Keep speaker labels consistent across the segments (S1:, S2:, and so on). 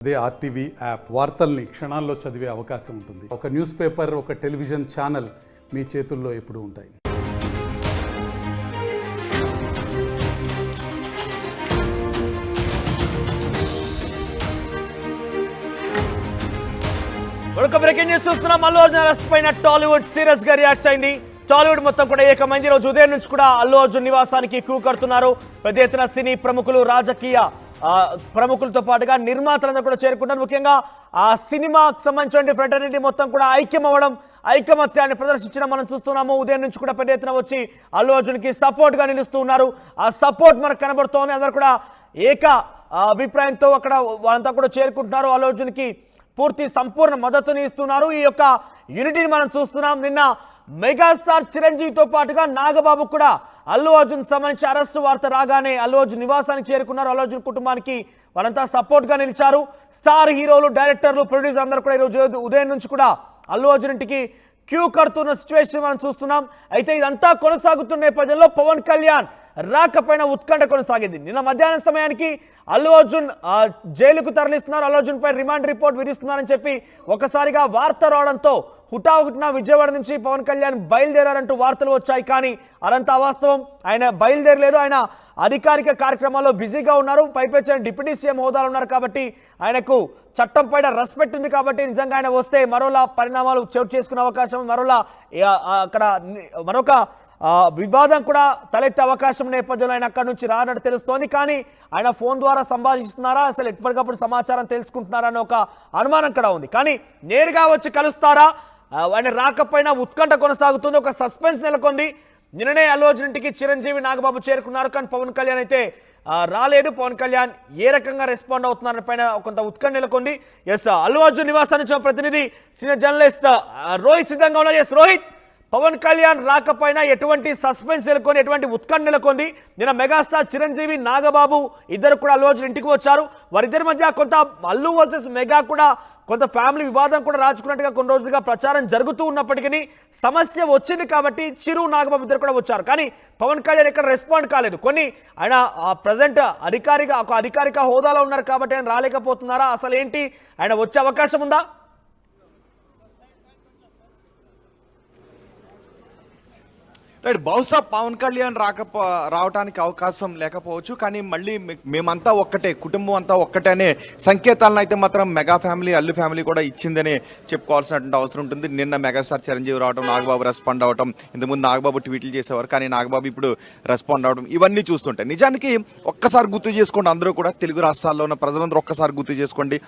S1: అదే RTV app వార్తల్ని క్షణాల్లో చదివే అవకాశం ఉంటుంది. ఒక న్యూస్ పేపర్, ఒక టెలివిజన్ ఛానల్ మీ చేతుల్లో ఎప్పుడూ ఉంటాయి.
S2: మరొక బ్రేకింగ్ న్యూస్ చూస్తున్నాం. అల్లు అర్జున్ అరెస్ట్ పైన టాలీవుడ్ సీరియస్ గా రియాక్ట్ అయింది. టాలీవుడ్ మొత్తం కూడా ఏకమైంది. రోజు ఉదయం నుంచి కూడా అల్లు అర్జున్ నివాసానికి క్యూ కడుతున్నారు. పెద్ద ఎత్తున సినీ ప్రముఖులు, రాజకీయ ప్రముఖులతో పాటుగా నిర్మాతలందరూ కూడా చేరుకుంటారు. ముఖ్యంగా ఆ సినిమాకు సంబంధించిన ఫ్రెటర్నిటీ మొత్తం కూడా ఐక్యం అవ్వడం, ఐకమత్యాన్ని ప్రదర్శించడం మనం చూస్తున్నాము. ఉదయం నుంచి కూడా పెద్ద ఎత్తున వచ్చి అల్లు అర్జున్కి సపోర్ట్ గా నిలుస్తూ ఉన్నారు. ఆ సపోర్ట్ మనకు కనబడుతోంది. అందరూ కూడా ఏక అభిప్రాయంతో అక్కడ వాళ్ళంతా కూడా చేరుకుంటున్నారు. అల్లు అర్జున్కి పూర్తి సంపూర్ణ మద్దతుని ఇస్తున్నారు. ఈ యొక్క యూనిటీని మనం చూస్తున్నాం. నిన్న మెగాస్టార్ చిరంజీవితో పాటుగా నాగబాబు కూడా అల్లు అర్జున్ సంబంధించి అరెస్ట్ వార్త రాగానే అల్లు అర్జున్ నివాసానికి చేరుకున్నారు. అల్లు అర్జున్ కుటుంబానికి వాళ్ళంతా సపోర్ట్ గా నిలిచారు. స్టార్ హీరోలు, డైరెక్టర్లు, ప్రొడ్యూసర్ అందరూ కూడా ఈరోజు ఉదయం నుంచి కూడా అల్లు అర్జున్ ఇంటికి క్యూ కడుతున్న సిచ్యువేషన్ మనం చూస్తున్నాం. అయితే ఇదంతా కొనసాగుతున్న నేపథ్యంలో పవన్ కళ్యాణ్ రాకపోయినా ఉత్కంఠ కొనసాగింది. నిన్న మధ్యాహ్నం సమయానికి అల్లు అర్జున్ జైలుకు తరలిస్తున్నారు, అల్లు అర్జున్ పై రిమాండ్ రిపోర్ట్ విధిస్తున్నారని చెప్పి ఒకసారిగా వార్త రావడంతో హుటాహుటిన విజయవాడ నుంచి పవన్ కళ్యాణ్ బయలుదేరారంటూ వార్తలు వచ్చాయి. కానీ అదంతా అవాస్తవం. ఆయన బయలుదేరలేదు. ఆయన అధికారిక కార్యక్రమాల్లో బిజీగా ఉన్నారు. పైపెచ్చిన డిప్యూటీ సీఎం హోదాలో ఉన్నారు కాబట్టి ఆయనకు చట్టం పైన రెస్పెక్ట్ ఉంది కాబట్టి నిజంగా ఆయన వస్తే మరోలా పరిణామాలు చోటు చేసుకునే అవకాశం, మరోలా అక్కడ మరొక వివాదం కూడా తలెత్తే అవకాశం నేపథ్యంలో ఆయన అక్కడి నుంచి రానట్టు తెలుస్తోంది. కానీ ఆయన ఫోన్ ద్వారా సంభాషిస్తున్నారా, అసలు ఎప్పటికప్పుడు సమాచారం తెలుసుకుంటున్నారా అనే ఒక అనుమానం కూడా ఉంది. కానీ నేరుగా వచ్చి కలుస్తారా, ఆయన రాకపోయినా ఉత్కంఠ కొనసాగుతుంది. ఒక సస్పెన్స్ నెలకొంది. నిన్ననే అల్లు అర్జున్ ఇంటికి చిరంజీవి, నాగబాబు చేరుకున్నారు. కానీ పవన్ కళ్యాణ్ అయితే రాలేదు. పవన్ కళ్యాణ్ ఏ రకంగా రెస్పాండ్ అవుతున్నారని పైన కొంత ఉత్కంఠ నెలకొంది. ఎస్, అల్లు అర్జున్ నివాసానికి ప్రతినిధి సీనియర్ జర్నలిస్ట్ రోహిత్ సిద్ధంగా ఉన్నారు. ఎస్ రోహిత్, పవన్ కళ్యాణ్ రాకపోయినా ఎటువంటి సస్పెన్స్ నెలకొని, ఎటువంటి ఉత్కంఠ నెలకొంది. నిన్న మెగాస్టార్ చిరంజీవి, నాగబాబు ఇద్దరు కూడా అల్లు అర్జున్ ఇంటికి వచ్చారు. వారిద్దరి మధ్య కొంత అల్లు వర్సెస్ మెగా కూడా కొంత ఫ్యామిలీ వివాదం కూడా రాజుకున్నట్టుగా కొన్ని రోజులుగా ప్రచారం జరుగుతూ ఉన్నప్పటికీ సమస్య వచ్చింది కాబట్టి చిరు, నాగబాబు ఇద్దరు కూడా వచ్చారు. కానీ పవన్ కళ్యాణ్ ఇక్కడ రెస్పాండ్ కాలేదు. కొన్ని ఆయన ప్రజెంట్ అధికారిక హోదాలో ఉన్నారు కాబట్టి ఆయన రాలేకపోతున్నారా, అసలు ఏంటి, ఆయన వచ్చే అవకాశం ఉందా?
S3: రైట్, బహుశా పవన్ కళ్యాణ్ రావడానికి అవకాశం లేకపోవచ్చు. కానీ మళ్ళీ మేమంతా ఒక్కటే, కుటుంబం అంతా ఒక్కటే అనే సంకేతాలను అయితే మాత్రం మెగా ఫ్యామిలీ, అల్లు ఫ్యామిలీ కూడా ఇచ్చిందని చెప్పుకోవాల్సినటువంటి అవసరం ఉంటుంది. నిన్న మెగాస్టార్ చిరంజీవి రావడం, నాగబాబు రెస్పాండ్ అవడం, ఇంతకుముందు నాగబాబు ట్వీట్లు చేసేవారు కానీ నాగబాబు ఇప్పుడు రెస్పాండ్ అవడం, ఇవన్నీ చూస్తుంటాయి. నిజానికి ఒక్కసారి గుర్తు చేసుకోండి, అందరూ కూడా తెలుగు రాష్ట్రాల్లో ఉన్న ప్రజలందరూ ఒక్కసారి గుర్తు చేసుకోండి.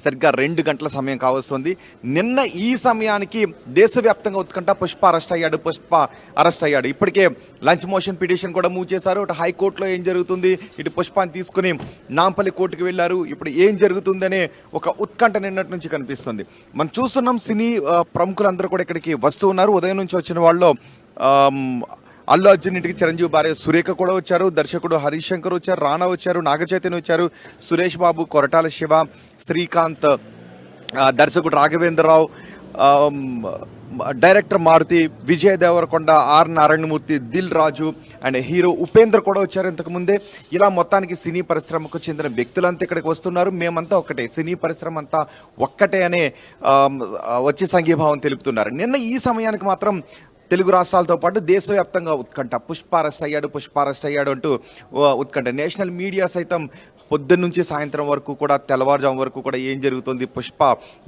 S3: సరిగ్గా 2 గంటల సమయం కావస్తుంది. నిన్న ఈ సమయానికి దేశవ్యాప్తంగా ఉత్కంఠ. పుష్ప అరెస్ట్ అయ్యాడు. ఇప్పటికే లంచ్ మోషన్ పిటిషన్ కూడా మూవ్ చేశారు. ఇటు హైకోర్టులో ఏం జరుగుతుంది, ఇటు పుష్పాన్ని తీసుకుని నాంపల్లి కోర్టుకు వెళ్ళారు. ఇప్పుడు ఏం జరుగుతుందనే ఒక ఉత్కంఠ నిన్నటి నుంచి కనిపిస్తుంది. మనం చూస్తున్నాం సినీ ప్రముఖులందరూ కూడా ఇక్కడికి వస్తూ ఉన్నారు. ఉదయం నుంచి వచ్చిన వాళ్ళు అల్లు అర్జున్ ఇంటికి చిరంజీవి భార్య సురేఖ కూడా వచ్చారు, దర్శకుడు హరీష్ శంకర్ వచ్చారు, రానా వచ్చారు, నాగచైతన్య వచ్చారు, సురేష్ బాబు, కొరటాల శివ, శ్రీకాంత్, దర్శకుడు Raghavendra Rao, director Maruthi, Vijay Deverakonda, R Narayana Murthy, Dil Raju and hero Upendra కూడా వచ్చారు ఇంతకుముందే. ఇలా మొత్తానికి సినీ పరిశ్రమకు చెందిన వ్యక్తులంతా ఇక్కడికి వస్తున్నారు. మేమంతా ఒక్కటే, సినీ పరిశ్రమ అంతా ఒక్కటే అనే వచ్చి సంఘీభావం తెలుపుతున్నారు. నిన్న ఈ సమయానికి మాత్రం తెలుగు రాష్ట్రాలతో పాటు దేశవ్యాప్తంగా ఉత్కంఠ. పుష్ప అరెస్ట్ అయ్యాడు అంటూ ఉత్కంఠ. నేషనల్ మీడియా సైతం పొద్దున్న నుంచి సాయంత్రం వరకు కూడా, తెల్లవారుజాము వరకు కూడా ఏం జరుగుతుంది, పుష్ప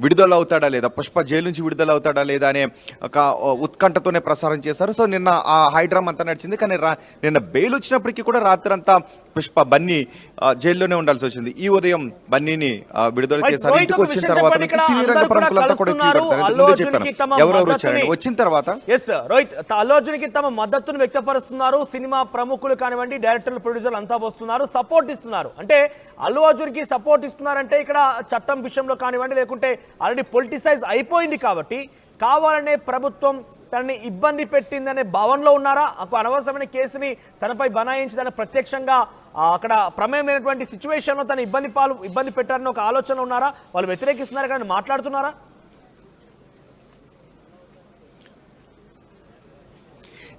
S3: విడుదల అవుతాడా లేదా, పుష్ప జైలు నుంచి విడుదల అవుతాడా లేదా అనే ఒక ఉత్కంఠతోనే ప్రసారం చేశారు. సో నిన్న ఆ హైడ్రామా అంతా నడిచింది. కానీ నిన్న బెయిల్ వచ్చినప్పటికీ కూడా రాత్రంతా పుష్ప బన్నీ జైల్లోనే ఉండాల్సి వచ్చింది. ఈ ఉదయం బన్నీని విడుదల చేశారు. ఇంటికి వచ్చిన తర్వాత సినీ రంగ ప్రముఖులంతా కూడా చెప్పాను ఎవరెవరు వచ్చారని. వచ్చిన తర్వాత
S2: రోహిత్, అల్లు అర్జున్కి తమ మద్దతును వ్యక్తపరుస్తున్నారు. సినిమా ప్రముఖులు కానివ్వండి, డైరెక్టర్లు, ప్రొడ్యూసర్లు అంతా వస్తున్నారు, సపోర్ట్ ఇస్తున్నారు. అంటే అల్లు అర్జున్కి సపోర్ట్ ఇస్తున్నారంటే ఇక్కడ చట్టం విషయంలో కానివ్వండి, లేకుంటే ఆల్రెడీ పొలిటిసైజ్ అయిపోయింది కాబట్టి కావాలనే ప్రభుత్వం తనని ఇబ్బంది పెట్టిందనే భావనలో ఉన్నారా, అనవసరమైన కేసుని తనపై బనాయించి తన ప్రత్యక్షంగా అక్కడ ప్రమేయం లేనటువంటి సిచ్యువేషన్లో తన ఇబ్బంది పెట్టారని ఒక ఆలోచన ఉన్నారా, వాళ్ళు వ్యతిరేకిస్తున్నారు కానీ మాట్లాడుతున్నారా?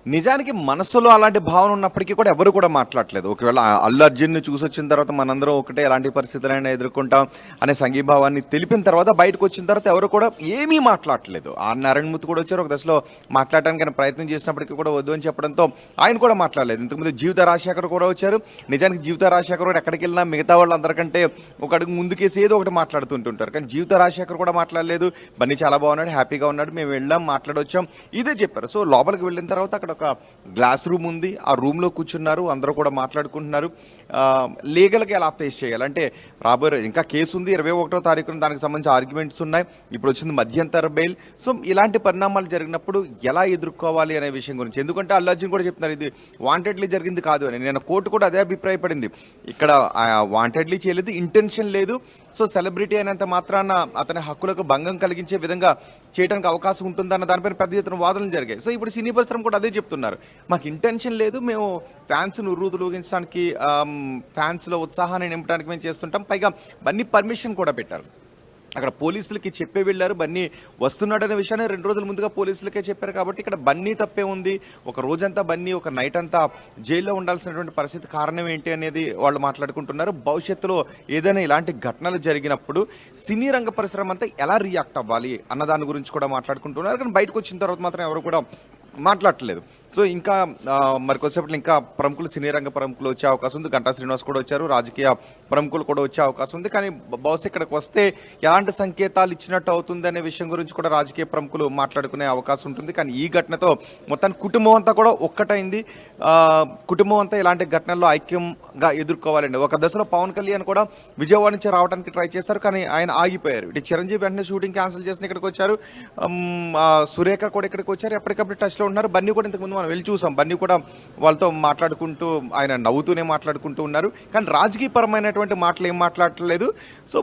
S3: నిజానికి మనసులో అలాంటి భావన ఉన్నప్పటికీ కూడా ఎవరు కూడా మాట్లాడలేదు. ఒకవేళ అల్లు అర్జున్ని చూసి వచ్చిన తర్వాత మనందరం ఒకటే ఎలాంటి పరిస్థితులైనా ఎదుర్కొంటాం అనే సంఘీభావాన్ని తెలిపిన తర్వాత బయటకు వచ్చిన తర్వాత ఎవరు కూడా ఏమీ మాట్లాడలేదు. ఆర్ నారాయణమూర్తి కూడా వచ్చారు, ఒక దశలో మాట్లాడడానికి ఆయన ప్రయత్నం చేసినప్పటికీ కూడా వద్దు అని చెప్పడంతో ఆయన కూడా మాట్లాడలేదు. ఇంతకుముందు జీవిత రాజశేఖర్ కూడా వచ్చారు. నిజానికి జీవిత రాజశేఖర్ కూడా ఎక్కడికి వెళ్ళినా మిగతా వాళ్ళందరికంటే ఒక అడుగు ముందుకేసి ఏదో ఒకటి మాట్లాడుతుంటుంటారు, కానీ జీవిత రాజశేఖర్ కూడా మాట్లాడలేదు. బన్నీ చాలా బాగున్నాడు, హ్యాపీగా ఉన్నాడు, మేము వెళ్ళాం, మాట్లాడొచ్చాం, ఇదే చెప్పారు. సో లోపలికి వెళ్ళిన తర్వాత అక్కడ ఒక గ్లాస్ రూమ్ ఉంది, ఆ రూమ్లో కూర్చున్నారు, అందరూ కూడా మాట్లాడుకుంటున్నారు. లీగల్గా ఎలా ఫేస్ చేయాలంటే రాబోయే ఇంకా కేసు ఉంది 21వ తారీఖున, దానికి సంబంధించి ఆర్గ్యుమెంట్స్ ఉన్నాయి. ఇప్పుడు వచ్చింది మధ్యంతర బెయిల్. సో ఇలాంటి పరిణామాలు జరిగినప్పుడు ఎలా ఎదుర్కోవాలి అనే విషయం గురించి, ఎందుకంటే అల్లు అర్జున్ కూడా చెప్తున్నారు ఇది వాంటెడ్లీ జరిగింది కాదు అని. నేను కోర్టు కూడా అదే అభిప్రాయపడింది, ఇక్కడ వాంటెడ్లీ చేయలేదు, ఇంటెన్షన్ లేదు. సో సెలబ్రిటీ అయినంత మాత్రాన అతని హక్కులకు భంగం కలిగించే విధంగా చేయడానికి అవకాశం ఉంటుందన్న దానిపైన పెద్ద ఎత్తున వాదనలు జరిగాయి. సో ఇప్పుడు సినీ పరిశ్రమ కూడా అదే చెప్తున్నారు, మాకు ఇంటెన్షన్ లేదు, మేము ఫ్యాన్స్ను ఉర్రూతలూగించడానికి ఫ్యాన్స్లో ఉత్సాహాన్ని నింపడానికి మేము చేస్తుంటాం. పైగా బన్నీ పర్మిషన్ కూడా పెట్టారు, అక్కడ పోలీసులకి చెప్పే వెళ్ళారు. బన్నీ వస్తున్నాడనే విషయాన్ని 2 రోజుల ముందుగా పోలీసులకే చెప్పారు. కాబట్టి ఇక్కడ బన్నీ తప్పే ఉంది. ఒక రోజంతా బన్నీ, ఒక నైట్ అంతా జైల్లో ఉండాల్సినటువంటి పరిస్థితి కారణం ఏంటి అనేది వాళ్ళు మాట్లాడుకుంటున్నారు. భవిష్యత్తులో ఏదైనా ఇలాంటి ఘటనలు జరిగినప్పుడు సినీ రంగ పరిశ్రమ అంతా ఎలా రియాక్ట్ అవ్వాలి అన్న దాని గురించి కూడా మాట్లాడుకుంటున్నారు. కానీ బయటకు వచ్చిన తర్వాత మాత్రం ఎవరు కూడా మాట్లాడలేదు. సో ఇంకా మరికొద్దిసేపట్లో ఇంకా ప్రముఖులు, సినీ రంగ ప్రముఖులు వచ్చే అవకాశం ఉంది. గంటా శ్రీనివాస్ కూడా వచ్చారు, రాజకీయ ప్రముఖులు కూడా వచ్చే అవకాశం ఉంది. కానీ బహుశా ఇక్కడికి వస్తే ఎలాంటి సంకేతాలు ఇచ్చినట్టు అవుతుంది అనే విషయం గురించి కూడా రాజకీయ ప్రముఖులు మాట్లాడుకునే అవకాశం ఉంటుంది. కానీ ఈ ఘటనతో మొత్తానికి కుటుంబం అంతా కూడా ఒక్కటైంది. కుటుంబం అంతా ఇలాంటి ఘటనల్లో ఐక్యంగా ఎదుర్కోవాలండి. ఒక దశలో పవన్ కళ్యాణ్ కూడా విజయవాడ నుంచి రావడానికి ట్రై చేశారు, కానీ ఆయన ఆగిపోయారు. ఇటు చిరంజీవి వెంటనే షూటింగ్ క్యాన్సిల్ చేసిన ఇక్కడికి వచ్చారు, సురేఖ కూడా ఇక్కడికి వచ్చారు, ఎప్పటికప్పుడు టచ్లో ఉన్నారు. బన్నీ కూడా ఇంతకుముందు మనం వెళ్ళి చూసాం, బన్నీ కూడా వాళ్ళతో మాట్లాడుకుంటూ ఆయన నవ్వుతూనే మాట్లాడుకుంటూ ఉన్నారు. కానీ రాజకీయపరమైనటువంటి మాటలు ఏం మాట్లాడలేదు. సో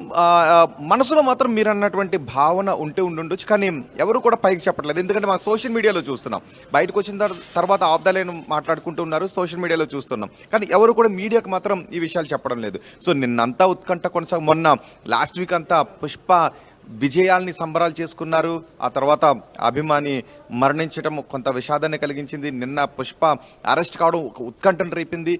S3: మనసులో మాత్రం మీరు అన్నటువంటి భావన ఉంటే ఉండొచ్చు, కానీ ఎవరు కూడా పైకి చెప్పట్లేదు. ఎందుకంటే మనం సోషల్ మీడియాలో చూస్తున్నాం, బయటకు వచ్చిన తర్వాత ఆఫ్ ద లైన్ మాట్లాడుకుంటూ ఉన్నారు, సోషల్ మీడియాలో చూస్తున్నాం, కానీ ఎవరు కూడా మీడియాకు మాత్రం ఈ విషయాలు చెప్పడం లేదు. సో నిన్నంతా ఉత్కంఠ మొన్న లాస్ట్ వీక్ అంతా పుష్ప విజయాల్ని సంబరాలు చేసుకున్నారు. ఆ తర్వాత అభిమాని మరణించడం కొంత విషాదాన్ని కలిగించింది. నిన్న పుష్ప అరెస్ట్ కావడం ఒక ఉత్కంఠను రేపింది.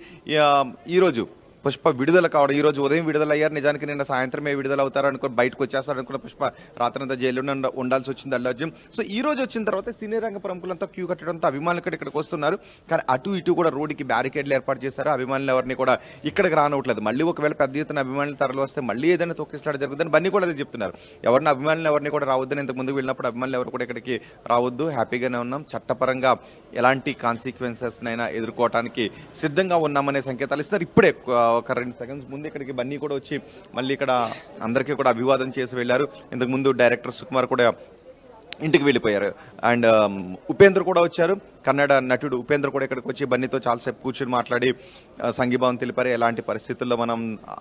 S3: ఈరోజు పుష్ప విడుదల కావడం, ఈరోజు ఉదయం విడుదలయ్యారు. నిజానికి నిన్న సాయంత్రమే విడుదల అవుతారు అనుకో, బయటకు వచ్చేస్తారు అనుకున్న పుష్ప రాత్రంతా జైల్లో ఉండాల్సి వచ్చింది అల్లు అర్జున్. సో ఈ రోజు వచ్చిన తర్వాత సినీ రంగ ప్రముఖులంతా క్యూ కట్టడంతో అభిమానులు ఇక్కడికి వస్తున్నారు. కానీ అటు ఇటు కూడా రోడ్డుకి బ్యారికేడ్లు ఏర్పాటు చేశారు. అభిమానులు ఎవరిని కూడా ఇక్కడికి రానవట్లేదు. మళ్ళీ ఒకవేళ పెద్ద ఎత్తున అభిమానులు తరలి వస్తే మళ్ళీ ఏదైనా తొక్కిస్తాడు జరుగుతుందని బన్నీ కూడా అదే చెప్తున్నారు. అభిమానులు ఎవరిని కూడా రావద్దని ఇంతకు ముందు వెళ్ళినప్పుడు అభిమానులు ఎవరు కూడా ఇక్కడికి రావద్దు, హ్యాపీగానే ఉన్నాం, చట్టపరంగా ఎలాంటి కాన్సిక్వెన్సెస్నైనా ఎదుర్కోవడానికి సిద్ధంగా ఉన్నామనే సంకేతాలు ఇస్తున్నారు. ఇప్పుడే ఒక 2 సెకండ్స్ ముందు ఇక్కడికి బన్నీ కూడా వచ్చి మళ్ళీ ఇక్కడ అందరికీ కూడా అభివాదం చేసి వెళ్ళారు. ఇంతకుముందు డైరెక్టర్ సుకుమార్ కూడా ఇంటికి వెళ్ళిపోయారు. అండ్ ఉపేంద్ర కూడా వచ్చారు, కన్నడ నటుడు ఉపేంద్ర కూడా ఇక్కడికి వచ్చి బన్నీతో చాలాసేపు కూర్చొని మాట్లాడి సంఘీభావం తెలిపారు. ఎలాంటి పరిస్థితుల్లో మనం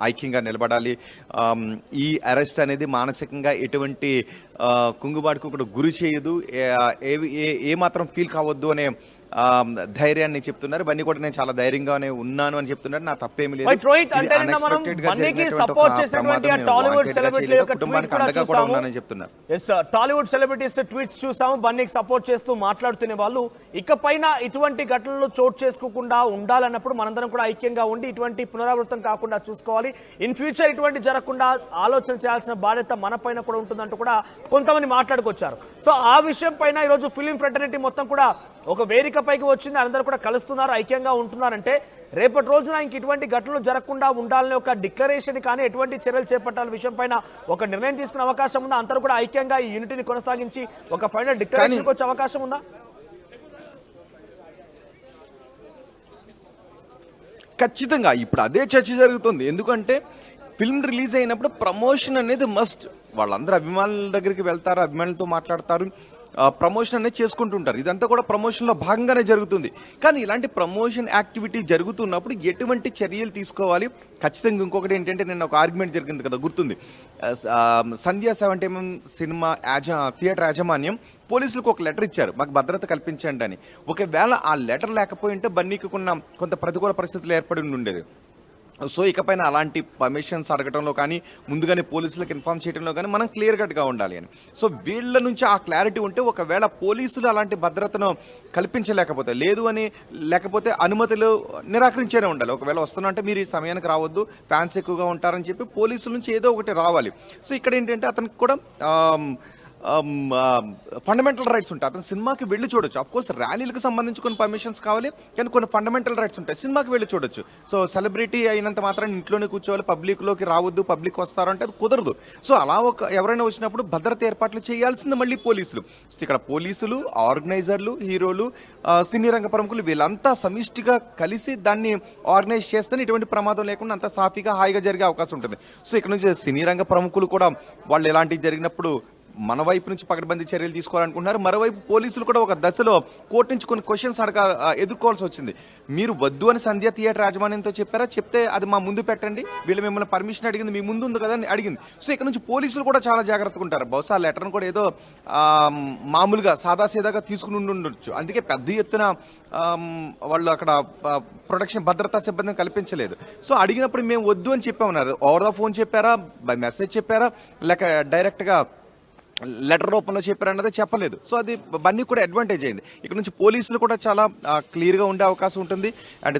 S3: ఐక్యంగా నిలబడాలి, ఈ అరెస్ట్ అనేది మానసికంగా ఎటువంటి కుంగుబాటుకు కూడా గురి చేయదు, ఏ మాత్రం ఫీల్ కావద్దు అనే ధైర్యాన్ని చెప్తున్నారు. బన్నీ కూడా నేను చాలా ధైర్యంగానే ఉన్నాను అని చెప్తున్నారు, నా తప్పేమి లేదు, కుటుంబానికి అండగా కూడా ఉన్నానని చెప్తున్నారు.
S2: టాలీవుడ్ సెలబ్రిటీస్ ట్వీట్స్ చూసాము, బన్నీకి సపోర్ట్ చేస్తూ మాట్లాడుతున్న వాళ్ళు. ఇకపైన ఇటువంటి ఘటనలు చోటు చేసుకోకుండా ఉండాలన్నప్పుడు మనందరం కూడా ఐక్యంగా ఉండి ఇటువంటి పునరావృతం కాకుండా చూసుకోవాలి. ఇన్ ఫ్యూచర్ ఇటువంటి జరగకుండా ఆలోచన చేయాల్సిన బాధ్యత మన పైన కూడా ఉంటుందంటూ కూడా కొంతమంది మాట్లాడుకొచ్చారు. సో ఆ విషయం పైన ఈరోజు ఫిలిం ఫ్రెటర్నిటీ మొత్తం కూడా ఒక వేదికపైకి వచ్చింది, అందరూ కూడా కలుస్తున్నారు, ఐక్యంగా ఉంటున్నారంటే రేపటి రోజున ఇంక ఇటువంటి ఘటనలు జరగకుండా ఉండాలని ఒక డిక్లరేషన్ కానీ ఎటువంటి చర్యలు చేపట్టాల విషయం పైన ఒక నిర్ణయం తీసుకునే అవకాశం ఉందా? అందరూ కూడా ఐక్యంగా ఈ యూనిటీని కొనసాగించి ఒక ఫైనల్ డిక్లరేషన్కి వచ్చే అవకాశం ఉందా?
S3: ఖచ్చితంగా ఇప్పుడు అదే చర్చ జరుగుతుంది. ఎందుకంటే ఫిల్మ్ రిలీజ్ అయినప్పుడు ప్రమోషన్ అనేది మస్ట్. వాళ్ళందరూ అభిమానుల దగ్గరికి వెళ్తారు, అభిమానులతో మాట్లాడతారు, ప్రమోషన్ అనేది చేసుకుంటుంటారు. ఇదంతా కూడా ప్రమోషన్లో భాగంగానే జరుగుతుంది. కానీ ఇలాంటి ప్రమోషన్ యాక్టివిటీ జరుగుతున్నప్పుడు ఎటువంటి చర్యలు తీసుకోవాలి? ఖచ్చితంగా ఇంకొకటి ఏంటంటే, నిన్న ఒక ఆర్గ్యుమెంట్ జరిగింది కదా, గుర్తుంది, సంధ్యా 70mm సినిమా థియేటర్ యాజమాన్యం పోలీసులకు ఒక లెటర్ ఇచ్చారు, మాకు భద్రత కల్పించండి అని. ఒకవేళ ఆ లెటర్ లేకపోయి ఉంటే బన్నీకి కొంత ప్రతికూల పరిస్థితులు ఏర్పడి ఉండేది. సో ఇకపైన అలాంటి పర్మిషన్స్ అడగడంలో కానీ ముందుగానే పోలీసులకు ఇన్ఫార్మ్ చేయడంలో కానీ మనం క్లియర్ కట్గా ఉండాలి అని. సో వీళ్ళ నుంచి ఆ క్లారిటీ ఉంటే ఒకవేళ పోలీసులు అలాంటి భద్రతను కల్పించలేకపోతే లేకపోతే అనుమతులు నిరాకరించేనే ఉండాలి. ఒకవేళ వస్తున్నా అంటే మీరు ఈ సమయానికి రావద్దు, ఫ్యాన్స్ ఎక్కువగా ఉంటారని చెప్పి పోలీసుల నుంచి ఏదో ఒకటి రావాలి. సో ఇక్కడ ఏంటంటే అతనికి కూడా ఫండమెంటల్ రైట్స్ ఉంటాయి. అతను సినిమాకి వెళ్ళి చూడొచ్చు. అఫ్కోర్స్ ర్యాలీలకు సంబంధించి కొన్ని పర్మిషన్స్ కావాలి, కానీ కొన్ని ఫండమెంటల్ రైట్స్ ఉంటాయి. సినిమాకి వెళ్ళి చూడొచ్చు. సో సెలబ్రిటీ అయినంత మాత్రం ఇంట్లోనే కూర్చోవాలి, పబ్లిక్లోకి రావద్దు, పబ్లిక్ వస్తారు అంటే అది కుదరదు. సో అలా ఎవరైనా వచ్చినప్పుడు భద్రత ఏర్పాట్లు చేయాల్సింది మళ్ళీ పోలీసులు. సో ఇక్కడ పోలీసులు, ఆర్గనైజర్లు, హీరోలు, సినీ రంగ ప్రముఖులు వీళ్ళంతా సమిష్టిగా కలిసి దాన్ని ఆర్గనైజ్ చేస్తేనే ఇటువంటి ప్రమాదం లేకుండా అంతా సాఫీగా హాయిగా జరిగే అవకాశం ఉంటుంది. సో ఇక్కడ నుంచి సినీ రంగ ప్రముఖులు కూడా వాళ్ళు ఎలాంటివి జరిగినప్పుడు మన వైపు నుంచి పకడ్బందీ చర్యలు తీసుకోవాలనుకుంటున్నారు. మరోవైపు పోలీసులు కూడా ఒక దశలో కోర్టు నుంచి కొన్ని క్వశ్చన్స్ ఎదుర్కోవాల్సి వచ్చింది. మీరు వద్దు అని సంధ్య థియేటర్ యాజమాన్యంతో చెప్పారా? చెప్తే అది మా ముందు పెట్టండి, వీళ్ళు మిమ్మల్ని పర్మిషన్ అడిగింది మీ ముందు ఉంది కదా అని అడిగింది. సో ఇక్కడ నుంచి పోలీసులు కూడా చాలా జాగ్రత్తగా ఉంటారు. బహుశా లెటర్ను కూడా ఏదో మామూలుగా సాదాసీదాగా తీసుకుని ఉండొచ్చు. అందుకే పెద్ద ఎత్తున వాళ్ళు అక్కడ ప్రొటెక్షన్ భద్రతా సిబ్బందిని కల్పించలేదు. సో అడిగినప్పుడు మేము వద్దు అని చెప్పామన్నారు. ఓవర్ ద ఫోన్ చెప్పారా, బై మెసేజ్ చెప్పారా, లేక డైరెక్ట్గా లెటర్ రూపంలో చెప్పారన్నది చెప్పలేదు. సో అది బన్నీ కూడా అడ్వాంటేజ్ అయింది. ఇక్కడ నుంచి పోలీసులు కూడా చాలా క్లియర్గా ఉండే అవకాశం ఉంటుంది. అండ్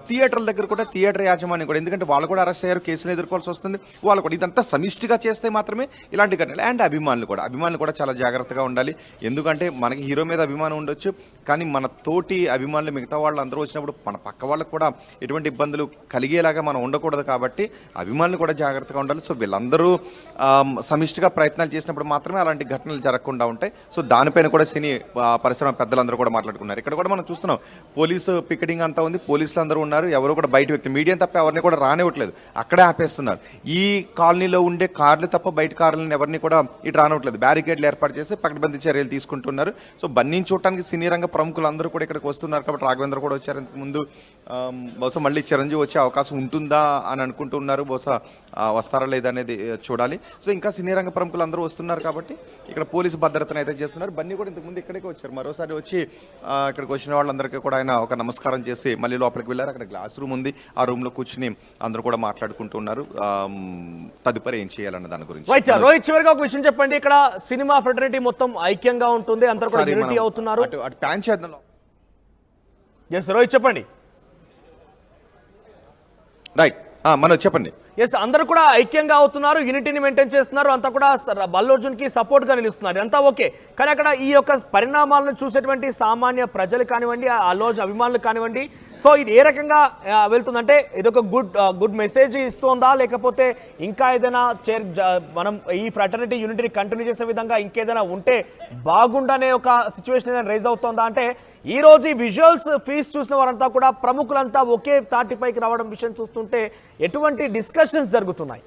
S3: థియేటర్ల దగ్గర కూడా థియేటర్ యాజమాన్యం కూడా, ఎందుకంటే వాళ్ళు కూడా అరెస్ట్ అయ్యారు, కేసులు ఎదుర్కోవాల్సి వస్తుంది. వాళ్ళు కూడా ఇదంతా సమిష్టిగా చేస్తే మాత్రమే ఇలాంటి ఘటనలు. అండ్ అభిమానులు కూడా చాలా జాగ్రత్తగా ఉండాలి. ఎందుకంటే మనకి హీరో మీద అభిమానం ఉండొచ్చు, కానీ మన తోటి అభిమానులు మిగతా వాళ్ళు అందరూ వచ్చినప్పుడు మన పక్క వాళ్ళకు కూడా ఎటువంటి ఇబ్బందులు కలిగేలాగా మనం ఉండకూడదు. కాబట్టి అభిమానులు కూడా జాగ్రత్తగా ఉండాలి. సో వీళ్ళందరూ సమిష్టిగా ప్రయత్నాలు చేసినప్పుడు మాత్రమే అలాంటి ఘటనలు జరగకుండా ఉంటాయి. సో దానిపైన కూడా సినీ పరిశ్రమ పెద్దలందరూ కూడా మాట్లాడుకున్నారు. ఇక్కడ కూడా మనం చూస్తున్నాం, పోలీసు పికెటింగ్ అంతా ఉంది, పోలీసులు అందరూ ఉన్నారు. ఎవరు కూడా బయట వ్యక్తి మీడియా తప్ప ఎవరిని కూడా రానివ్వట్లేదు, అక్కడే ఆపేస్తున్నారు. ఈ కాలనీలో ఉండే కార్లు తప్ప బయట కార్లను ఎవరిని కూడా ఇటు రానివ్వట్లేదు. బ్యారికేడ్లు ఏర్పాటు చేసి పకడ్బందీ చర్యలు తీసుకుంటున్నారు. సో బన్నీని చూడటానికి సినీ రంగ ప్రముఖులు అందరూ కూడా ఇక్కడికి వస్తున్నారు. కాబట్టి రాఘవేంద్ర కూడా వచ్చారు ఇంతకుముందు. బహుశా మళ్ళీ చిరంజీవి వచ్చే అవకాశం ఉంటుందా అని అనుకుంటున్నారు. బహుశా వస్తారా లేదా అనేది చూడాలి. సో ఇంకా సినీ రంగ ప్రముఖులు అందరూ వస్తున్నారు కాబట్టి ఇక్కడ పోలీసు భద్రతను అయితే చేస్తున్నారు. బన్నీ కూడా ఇంతకుముందు ఇక్కడికే వచ్చారు. మరోసారి వచ్చి ఇక్కడికి వచ్చిన వాళ్ళందరికీ కూడా ఆయన ఒక నమస్కారం చేసి మళ్ళీ లోపలికి వెళ్ళారు. అక్కడ గ్లాస్ రూమ్ ఉంది, ఆ రూమ్ లో కూర్చుని అందరూ కూడా మాట్లాడుకుంటున్నారు తదుపరి ఏం చేయాలన్న దాని గురించి.
S2: రోహిత్, చివరిగా ఒక విషయం చెప్పండి. ఇక్కడ సినిమా ఫెడరేటివ్ మొత్తం ఐక్యంగా ఉంటుంది, అందరూ కూడా యూనిటీ అవుతున్నారు.
S3: అటు ప్యాన్ చేద్దాం.
S2: ఎస్ రోహిత్ చెప్పండి.
S3: రైట్, మనోజ్ చెప్పండి.
S2: ఎస్, అందరూ కూడా ఐక్యంగా అవుతున్నారు, యూనిటీని మెయింటైన్ చేస్తున్నారు, అంతా కూడా అల్లు అర్జున్ కి సపోర్ట్ గా నిలుస్తున్నారు, అంతా ఓకే. కానీ అక్కడ ఈ యొక్క పరిణామాలను చూసేటువంటి సామాన్య ప్రజలు కానివ్వండి, అల్లు అర్జున్ అభిమానులు కానివ్వండి, సో ఇది ఏ రకంగా వెళ్తుందంటే ఇదొక గుడ్ మెసేజ్ ఇస్తుందా, లేకపోతే ఇంకా ఏదైనా మనం ఈ ఫ్రాటర్నిటీ యూనిటీని కంటిన్యూ చేసే విధంగా ఇంకేదైనా ఉంటే బాగుండనే ఒక సిచ్యువేషన్ ఏదైనా రైజ్ అవుతుందా? అంటే ఈ రోజు ఈ విజువల్స్ ఫీస్ చూసిన వారంతా కూడా ప్రముఖులంతా ఒకే తాటిపైకి రావడం విషయం చూస్తుంటే ఎటువంటి డిస్కషన్స్ జరుగుతున్నాయి?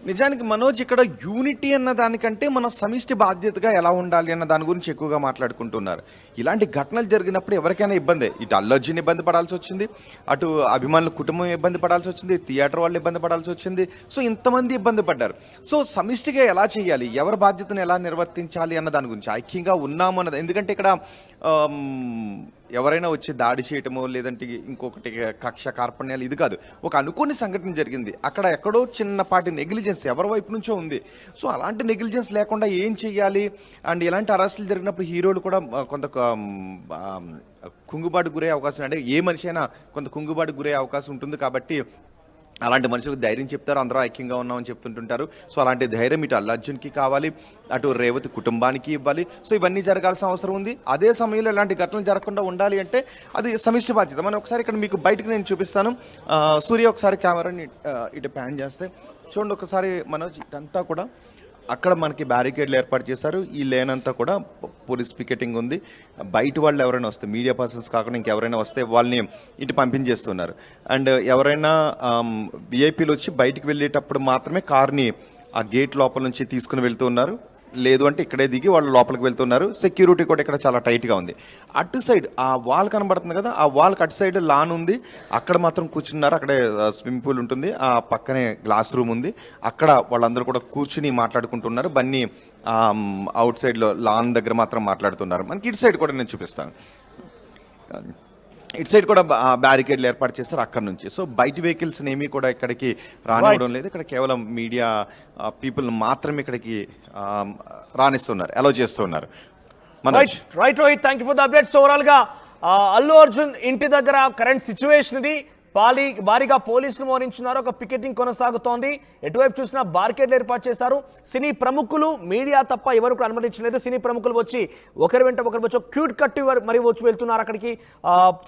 S3: నిజానికి మనోజ్, ఇక్కడ యూనిటీ అన్న దానికంటే మన సమిష్టి బాధ్యతగా ఎలా ఉండాలి అన్న దాని గురించి ఎక్కువగా మాట్లాడుకుంటున్నారు. ఇలాంటి ఘటనలు జరిగినప్పుడు ఎవరికైనా ఇబ్బందే. ఇటు అల్లు అర్జున్ ఇబ్బంది పడాల్సి వచ్చింది, అటు అభిమానుల కుటుంబం ఇబ్బంది పడాల్సి వచ్చింది, థియేటర్ వాళ్ళు ఇబ్బంది పడాల్సి వచ్చింది. సో ఇంతమంది ఇబ్బంది పడ్డారు. సో సమిష్టిగా ఎలా చేయాలి, ఎవరి బాధ్యతను ఎలా నిర్వర్తించాలి అన్న దాని గురించి ఐక్యంగా ఉన్నాము అన్నది. ఎందుకంటే ఇక్కడ ఎవరైనా వచ్చి దాడి చేయటమో లేదంటే ఇంకొకటి కక్ష కార్పణ్యాలు ఇది కాదు, ఒక అనుకోని సంఘటన జరిగింది. అక్కడ ఎక్కడో చిన్నపాటి నెగ్లిజెన్స్ ఎవరి వైపు నుంచో ఉంది. సో అలాంటి నెగ్లిజెన్స్ లేకుండా ఏం చెయ్యాలి, అండ్ ఎలాంటి అరెస్టులు జరిగినప్పుడు హీరోలు కూడా కొంత కుంగుబాటు గురయ్యే అవకాశం, అంటే ఏ మనిషి అయినా కొంత కుంగుబాటు గురయ్యే అవకాశం ఉంటుంది. కాబట్టి అలాంటి మనుషులకు ధైర్యం చెప్తారు, అందరూ ఐక్యంగా ఉన్నామని చెప్తుంటుంటారు. సో అలాంటి ధైర్యం ఇటు అల్లు అర్జున్కి కావాలి, అటు రేవతి కుటుంబానికి ఇవ్వాలి. సో ఇవన్నీ జరగాల్సిన అవసరం ఉంది. అదే సమయంలో ఇలాంటి ఘటనలు జరగకుండా ఉండాలి అంటే అది సమిష్టి బాధ్యత. మనం ఒకసారి ఇక్కడ మీకు బయటకు నేను చూపిస్తాను. సూర్య ఒకసారి కెమెరాని ఇటు ప్యాన్ చేస్తే చూడండి ఒకసారి. మనోజ్, ఇదంతా కూడా అక్కడ మనకి బ్యారికేడ్లు ఏర్పాటు చేశారు. ఈ లేన్ అంతా కూడా పోలీస్ పికెటింగ్ ఉంది. బయట వాళ్ళు ఎవరైనా వస్తే, మీడియా పర్సన్స్ కాకుండా ఇంకెవరైనా వస్తే వాళ్ళని ఇటు పంపించేస్తున్నారు. అండ్ ఎవరైనా విఐపీలు వచ్చి బయటికి వెళ్ళేటప్పుడు మాత్రమే కార్ని ఆ గేట్ లోపల నుంచి తీసుకుని వెళ్తూ ఉన్నారు. లేదు అంటే ఇక్కడే దిగి వాళ్ళు లోపలికి వెళ్తున్నారు. సెక్యూరిటీ కూడా ఇక్కడ చాలా టైట్గా ఉంది. అటు సైడ్ ఆ వాల్ కనబడుతుంది కదా, ఆ వాల్కి అటు సైడ్ లాన్ ఉంది, అక్కడ మాత్రం కూర్చున్నారు. అక్కడే స్విమ్మింగ్ పూల్ ఉంటుంది, ఆ పక్కనే గ్లాస్ రూమ్ ఉంది, అక్కడ వాళ్ళందరూ కూడా కూర్చుని మాట్లాడుకుంటున్నారు. బన్నీ అవుట్ సైడ్లో లాన్ దగ్గర మాత్రం మాట్లాడుతున్నారు. మనకి ఇటు సైడ్ కూడా నేను చూపిస్తాను. ఇటు సైడ్ కూడా బ్యారికేడ్లు ఏర్పాటు చేస్తారు అక్కడ నుంచి. సో బయట వెహికల్స్ ఏమీ కూడా ఇక్కడికి రానివ్వడం లేదు. ఇక్కడ కేవలం మీడియా పీపుల్ మాత్రమే ఇక్కడికి రాణిస్తున్నారు, అలో చేస్తున్నారు.
S2: Right Rohit, thank you for the updates. Overall గా అల్లు అర్జున్ ఇంటి దగ్గర కరెంట్ సిచ్యువేషన్ ఇది. భారీగా పోలీసులు మోహరించున్నారు. ఒక పికెటింగ్ కొనసాగుతోంది. ఎటువైపు చూసినా బార్కెట్లు ఏర్పాటు చేశారు. సినీ ప్రముఖులు, మీడియా తప్ప ఎవరు కూడా అనుమతించలేదు. సినీ ప్రముఖులు వచ్చి ఒకరి వెంట ఒకరు వచ్చి క్యూట్ కట్టి మరి వచ్చి వెళ్తున్నారు అక్కడికి.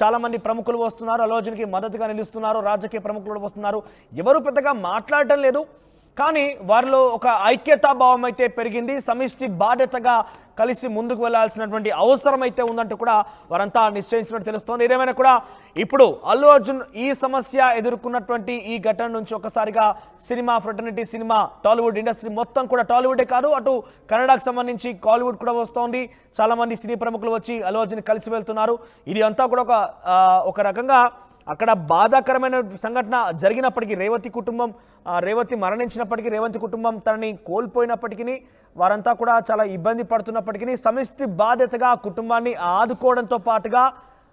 S2: చాలా మంది ప్రముఖులు వస్తున్నారు, అల్లు అర్జున్కి మద్దతుగా నిలుస్తున్నారు. రాజకీయ ప్రముఖులు వస్తున్నారు. ఎవరు పెద్దగా మాట్లాడటం లేదు, కానీ వారిలో ఒక ఐక్యతాభావం అయితే పెరిగింది. సమిష్టి బాధ్యతగా కలిసి ముందుకు వెళ్లాల్సినటువంటి అవసరం అయితే ఉందంటూ కూడా వారంతా నిశ్చయించినట్టు తెలుస్తోంది. ఏదేమైనా కూడా ఇప్పుడు అల్లు అర్జున్ ఈ సమస్య ఎదుర్కొన్నటువంటి ఈ ఘటన నుంచి ఒకసారిగా cinema fraternity, cinema Tollywood industry మొత్తం కూడా, టాలీవుడే కాదు అటు కన్నడకు సంబంధించి కాలీవుడ్ కూడా వస్తోంది. చాలా మంది సినీ ప్రముఖులు వచ్చి అల్లు అర్జున్ కలిసి వెళ్తున్నారు. ఇది అంతా కూడా ఒక రకంగా అక్కడ బాధాకరమైన సంఘటన జరిగినప్పటికీ, రేవతి మరణించినప్పటికీ, రేవంత్ కుటుంబం తనని కోల్పోయినప్పటికీ, వారంతా కూడా చాలా ఇబ్బంది పడుతున్నప్పటికీ సమిష్టి బాధ్యతగా కుటుంబాన్ని ఆదుకోవడంతో పాటుగా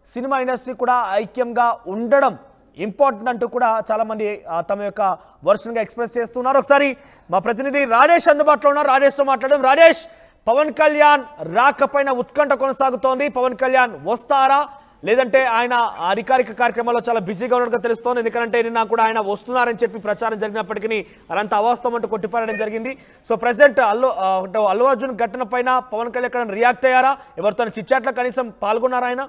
S2: సినిమా ఇండస్ట్రీ కూడా ఐక్యంగా ఉండడం ఇంపార్టెంట్ అంటూ కూడా చాలామంది తమ యొక్క వర్షన్గా ఎక్స్ప్రెస్ చేస్తున్నారు. ఒకసారి మా ప్రతినిధి రాజేష్ అందుబాటులో ఉన్నారు. రాజేష్తో మాట్లాడడం. రాజేష్, పవన్ కళ్యాణ్ రాకపైన ఉత్కంఠ కొనసాగుతోంది. పవన్ కళ్యాణ్ వస్తారా, లేదంటే ఆయన అధికారిక కార్యక్రమాల్లో చాలా బిజీగా ఉన్నట్టుగా తెలుస్తోంది? ఎందుకంటే నిన్న కూడా ఆయన వస్తున్నారని చెప్పి ప్రచారం జరిగినప్పటికీ అదంతా అవాస్తవం అంటూ కొట్టిపారడం జరిగింది. సో ప్రెసిడెంట్ అల్లు అర్జున్ ఘటన పైన పవన్ కళ్యాణ్ రియాక్ట్ అయ్యారా? ఎవరితో చిట్చాట్లో కనీసం పాల్గొన్నారా ఆయన?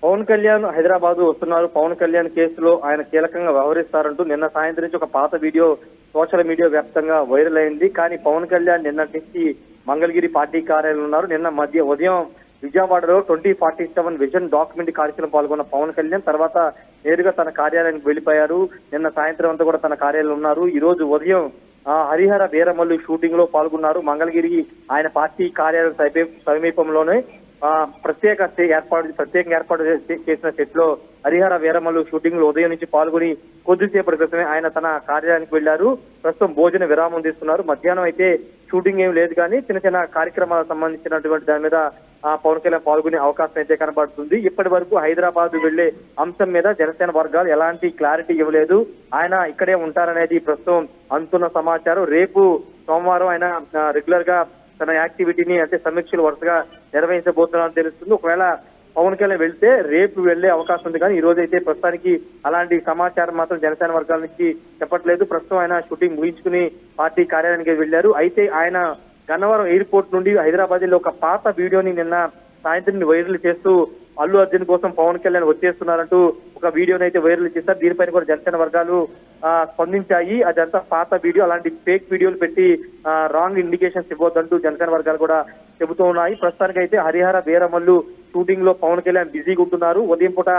S4: పవన్ కళ్యాణ్ హైదరాబాద్ వస్తున్నారు. పవన్ కళ్యాణ్ కేసులో ఆయన కీలకంగా వ్యవహరిస్తారంటూ నిన్న సాయంత్రం నుంచి ఒక పాత వీడియో సోషల్ మీడియా వ్యాప్తంగా వైరల్ అయింది. కానీ పవన్ కళ్యాణ్ నిన్నటి నుంచి మంగళగిరి పార్టీ కార్యాలయంలో ఉన్నారు. నిన్న ఉదయం విజయవాడలో 2047 విజన్ డాక్యుమెంటరీ కార్యక్రమం పాల్గొన్న పవన్ కళ్యాణ్ తర్వాత నేరుగా తన కార్యాలయానికి వెళ్లిపోయారు. నిన్న సాయంత్రం అంతా కూడా తన కార్యాలయంలో ఉన్నారు. ఈ రోజు ఉదయం హరిహర వీరమల్లు షూటింగ్ లో పాల్గొన్నారు. మంగళగిరి ఆయన పార్టీ కార్యాలయం సమీపంలోనే ప్రత్యేకంగా ఏర్పాటు చేసిన సెట్ లో హరిహర వీరమల్లు షూటింగ్ లో ఉదయం నుంచి పాల్గొని కొద్దిసేపటి క్రితమే ఆయన తన కార్యాలయానికి వెళ్లారు. ప్రస్తుతం భోజన విరామం తీస్తున్నారు. మధ్యాహ్నం అయితే షూటింగ్ ఏం లేదు, కానీ చిన్న చిన్న కార్యక్రమాలకు సంబంధించినటువంటి దాని మీద పవన్ కళ్యాణ్ పాల్గొనే అవకాశం అయితే కనబడుతుంది. ఇప్పటి వరకు హైదరాబాద్ వెళ్లే అంశం మీద జనసేన వర్గాలు ఎలాంటి క్లారిటీ ఇవ్వలేదు. ఆయన ఇక్కడే ఉంటారనేది ప్రస్తుతం అందుతున్న సమాచారం. రేపు సోమవారం ఆయన రెగ్యులర్ గా తన యాక్టివిటీని అంటే సమీక్షలు వరుసగా నిర్వహించబోతున్నారని తెలుస్తుంది. ఒకవేళ పవన్ కళ్యాణ్ వెళ్తే రేపు వెళ్లే అవకాశం ఉంది, కానీ ఈ రోజు అయితే ప్రస్తుతానికి అలాంటి సమాచారం మాత్రం జనసేన వర్గాల నుంచి చెప్పట్లేదు. ప్రస్తుతం ఆయన షూటింగ్ ముగించుకుని పార్టీ కార్యాలయానికి వెళ్లారు. అయితే ఆయన గన్నవరం ఎయిర్పోర్ట్ నుండి హైదరాబాద్ లో ఒక పాత వీడియోని నిన్న సాయంత్రం వైరల్ చేస్తూ అల్లు అర్జున్ కోసం పవన్ కళ్యాణ్ వచ్చేస్తున్నారంటూ ఒక వీడియోని అయితే వైరల్ చేశారు. దీనిపైన కూడా జనసేన వర్గాలు స్పందించాయి. అదంతా పాత వీడియో, అలాంటి ఫేక్ వీడియోలు పెట్టి రాంగ్ ఇండికేషన్స్ ఇవ్వద్దంటూ జనసేన వర్గాలు కూడా చెబుతూ ఉన్నాయి. ప్రస్తుతానికి అయితే హరిహర వీరమల్లు షూటింగ్ లో పవన్ కళ్యాణ్ బిజీగా ఉంటున్నారు. ఉదయం పూట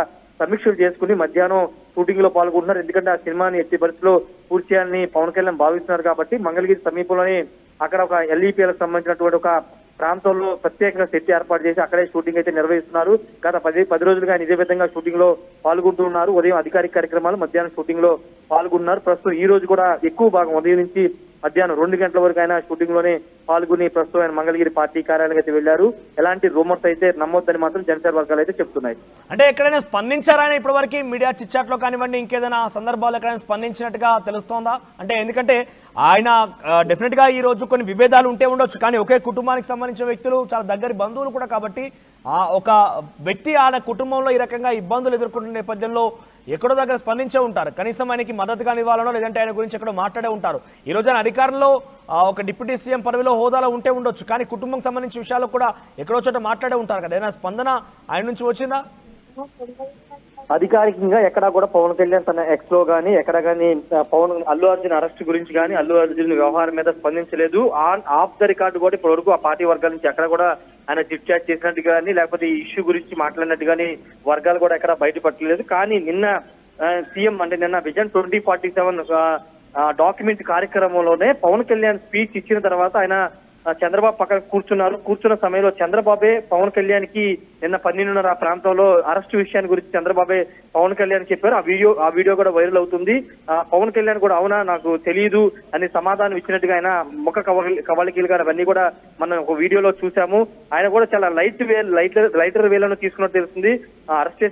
S4: సమీక్షలు చేసుకుని మధ్యాహ్నం షూటింగ్ లో పాల్గొంటున్నారు. ఎందుకంటే ఆ సినిమాని ఎట్టి పరిస్థితిలో పూర్తి చేయాలని పవన్ కళ్యాణ్ భావిస్తున్నారు కాబట్టి మంగళగిరి సమీపంలోనే అక్కడ ఒక ఎల్ఈపీఎల్కి సంబంధించినటువంటి ఒక ప్రాంతంలో ప్రత్యేకంగా సెట్ ఏర్పాటు చేసి అక్కడే షూటింగ్ అయితే నిర్వహిస్తున్నారు. గత 10 రోజులుగా ఇదే విధంగా షూటింగ్ లో పాల్గొంటున్నారు. ఉదయం అధికారిక కార్యక్రమాలు, మధ్యాహ్నం షూటింగ్ లో పాల్గొన్నారు. ప్రస్తుతం ఈ రోజు కూడా ఎక్కువ భాగం ఉదయం నుంచి మధ్యాహ్నం 2 గంటల వరకు ఆయన షూటింగ్ లోనే పాల్గొని ప్రస్తుతం ఆయన మంగళగిరి పార్టీ కార్యాలయానికి అయితే వెళ్లారు. ఎలాంటి రూమర్స్ అయితే నమ్మొద్దని మాత్రం జనసేన వర్గాలు అయితే చెప్తున్నాయి.
S2: అంటే ఎక్కడైనా స్పందించారా ఆయన ఇప్పటి వరకు మీడియా చిట్చాట్లో కానివ్వండి, ఇంకేదైనా సందర్భాలు ఎక్కడైనా స్పందించినట్టుగా తెలుస్తోందా? అంటే ఎందుకంటే ఆయన డెఫినెట్ గా ఈ రోజు కొన్ని విభేదాలు ఉంటే ఉండొచ్చు, కానీ ఒకే కుటుంబానికి సంబంధించిన వ్యక్తులు, చాలా దగ్గర బంధువులు కూడా కాబట్టి ఒక వ్యక్తి ఆయన కుటుంబంలో ఈ రకంగా ఇబ్బందులు ఎదుర్కొంటున్న నేపథ్యంలో ఎక్కడో దగ్గర స్పందించే ఉంటారు. కనీసం ఆయనకి మద్దతుగా ఇవ్వాలనో లేదంటే ఆయన గురించి ఎక్కడో మాట్లాడే ఉంటారు. ఈ రోజు ఆయన అధికారంలో ఒక డిప్యూటీ సీఎం పదవిలో హోదాలో ఉంటే ఉండొచ్చు, కానీ కుటుంబం సంబంధించిన విషయాలు కూడా ఎక్కడో చోట మాట్లాడే ఉంటారు కదా. ఏదైనా స్పందన ఆయన నుంచి వచ్చిందా?
S4: అధికారికంగా ఎక్కడా కూడా పవన్ కళ్యాణ్ తన ఎక్స్ లో గానీ ఎక్కడ గానీ అల్లు అర్జున్ అరెస్ట్ గురించి కానీ అల్లు అర్జున్ వ్యవహారం మీద స్పందించలేదు. ఆఫ్ ద రికార్డు కూడా ఇప్పటి వరకు ఆ పార్టీ వర్గాల నుంచి ఎక్కడ కూడా ఆయన చిట్ చాట్ చేసినట్టు కానీ లేకపోతే ఈ ఇష్యూ గురించి మాట్లాడినట్టు కానీ వర్గాలు కూడా ఎక్కడ బయటపడలేదు. కానీ నిన్న సీఎం అంటే నిన్న విజన్ 2047 డాక్యుమెంట్ కార్యక్రమంలోనే పవన్ కళ్యాణ్ స్పీచ్ ఇచ్చిన తర్వాత ఆయన చంద్రబాబు పక్కన కూర్చున్న సమయంలో చంద్రబాబే పవన్ కళ్యాణ్కి నిన్న 12:30 ఆ ప్రాంతంలో అరెస్ట్ విషయాన్ని గురించి చంద్రబాబే పవన్ కళ్యాణ్ చెప్పారు. ఆ వీడియో కూడా వైరల్ అవుతుంది. పవన్ కళ్యాణ్ కూడా అవునా నాకు తెలియదు అని సమాధానం ఇచ్చినట్టుగా ఆయన ముఖ కవళికలు గారు అవన్నీ కూడా మనం ఒక వీడియోలో చూసాము. ఆయన కూడా చాలా లైటర్ వేలను తీసుకున్నట్టు తెలుస్తుంది. అరెస్ట్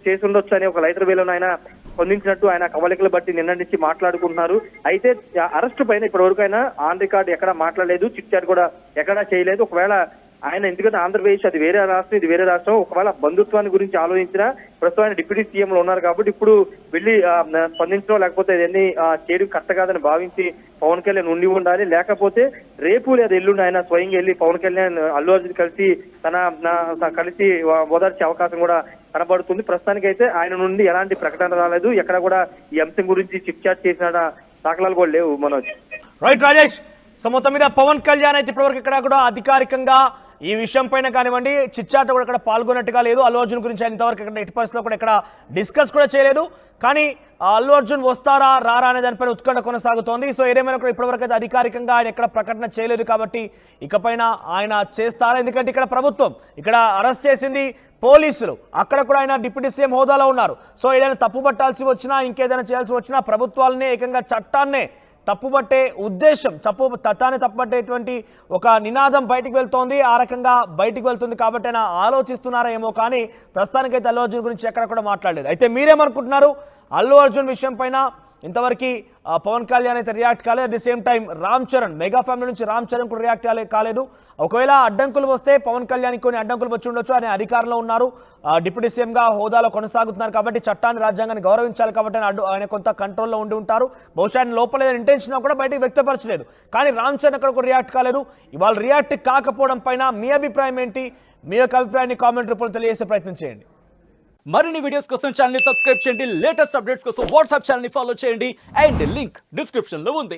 S4: చేసి ఉండొచ్చు అని ఒక లైటర్ వేలను ఆయన స్పందించినట్టు ఆయన కవళికలు బట్టి నిన్న నుంచి మాట్లాడుకుంటున్నారు. అయితే అరెస్ట్ పైన ఇప్పటి వరకు ఆయన ఆన్ రికార్డ్ ఎక్కడా మాట్లాడలేదు, చిట్ చాట్ కూడా ఎక్కడా చేయలేదు. ఒకవేళ ఆయన ఎందుకంటే ఆంధ్రప్రదేశ్ అది వేరే రాష్ట్రం, ఇది వేరే రాష్ట్రం, ఒకవేళ బంధుత్వాన్ని గురించి ఆలోచించినా ప్రస్తుతం ఆయన డిప్యూటీ సీఎం లో ఉన్నారు కాబట్టి ఇప్పుడు వెళ్ళి స్పందించడం లేకపోతే ఇవన్నీ చేయడం కరెక్ట్ కాదని భావించి పవన్ కళ్యాణ్ ఉండాలి. లేకపోతే రేపు లేదా ఎల్లుండి ఆయన స్వయంగా వెళ్ళి పవన్ కళ్యాణ్ అల్లు అర్జున్ కలిసి ఓదార్చే అవకాశం కూడా కనబడుతుంది. ప్రస్తుతానికైతే ఆయన నుండి ఎలాంటి ప్రకటన రాలేదు, ఎక్కడ కూడా ఈ అంశం గురించి చిట్ చాట్ చేసిన దాఖలాలు కూడా లేవు. మనోజ్.
S2: రైట్ రాజేష్. సో మొత్తం మీద పవన్ కళ్యాణ్ అయితే ఇప్పటివరకు ఇక్కడ కూడా అధికారికంగా ఈ విషయం పైన కానివ్వండి చిట్చాట కూడా ఇక్కడ పాల్గొన్నట్టుగా లేదు. అల్లు అర్జున్ గురించి ఆయన ఇంతవరకు ఇక్కడ ఎట్టి పరిస్థితుల్లో కూడా ఇక్కడ డిస్కస్ కూడా చేయలేదు. కానీ అల్లు అర్జున్ వస్తారా రారా అనే దానిపైన ఉత్కంఠ కొనసాగుతోంది. సో ఏదేమైనా కూడా ఇప్పటివరకు అయితే అధికారికంగా ఆయన ఎక్కడ ప్రకటన చేయలేదు కాబట్టి ఇకపైన ఆయన చేస్తారా, ఎందుకంటే ఇక్కడ ప్రభుత్వం ఇక్కడ అరెస్ట్ చేసింది పోలీసులు, అక్కడ కూడా ఆయన డిప్యూటీ సీఎం హోదాలో ఉన్నారు. సో ఏదైనా తప్పు పట్టాల్సి వచ్చినా ఇంకేదైనా చేయాల్సి వచ్చినా ప్రభుత్వాలనే ఏకంగా చట్టాన్నే తప్పుపట్టే ఉద్దేశం, చట్టాన్ని తప్పుపట్టేటువంటి ఒక నినాదం బయటికి వెళ్తోంది. ఆ రకంగా బయటికి వెళ్తుంది కాబట్టి ఆయన ఆలోచిస్తున్నారా ఏమో, కానీ ప్రస్తుతానికైతే అల్లు అర్జున్ గురించి ఎక్కడ కూడా మాట్లాడలేదు. అయితే మీరేమనుకుంటున్నారు? అల్లు అర్జున్ విషయం పైన ఇంతవరకు పవన్ కళ్యాణ్ అయితే రియాక్ట్ కాలేదు. At the same time Ram Charan, mega family నుంచి రామ్ చరణ్ కూడా రియాక్ట్ కాలేదు. ఒకవేళ అడ్డంకులు వస్తే పవన్ కళ్యాణ్ కొన్ని అడ్డంకులు వచ్చి ఉండొచ్చు. ఆయన అధికారంలో ఉన్నారు, డిప్యూటీ సీఎంగా హోదాలో కొనసాగుతున్నారు కాబట్టి చట్టాన్ని రాజ్యాంగాన్ని గౌరవించాలి కాబట్టి ఆయన కొంత కంట్రోల్లో ఉండి ఉంటారు. బహుశా ఆయన లోపల ఇంటెన్షన్ కూడా బయటకు వ్యక్తపరచలేదు. కానీ రామ్ చరణ్ అక్కడ కూడా రియాక్ట్ కాలేదు. ఇవాళ రియాక్ట్ కాకపోవడం పైన మీ అభిప్రాయం ఏంటి? మీ యొక్క అభిప్రాయాన్ని కామెంట్ రూపంలో తెలియజేసే ప్రయత్నం చేయండి.
S5: మరిన్ని వీడియోస్ కోసం ఛానల్ ని సబ్స్క్రైబ్ చేయండి. లేటెస్ట్ అప్డేట్స్ కోసం వాట్సాప్ ఛానల్ ని ఫాలో చేయండి. అండ్ లింక్ డిస్క్రిప్షన్ లో ఉంది.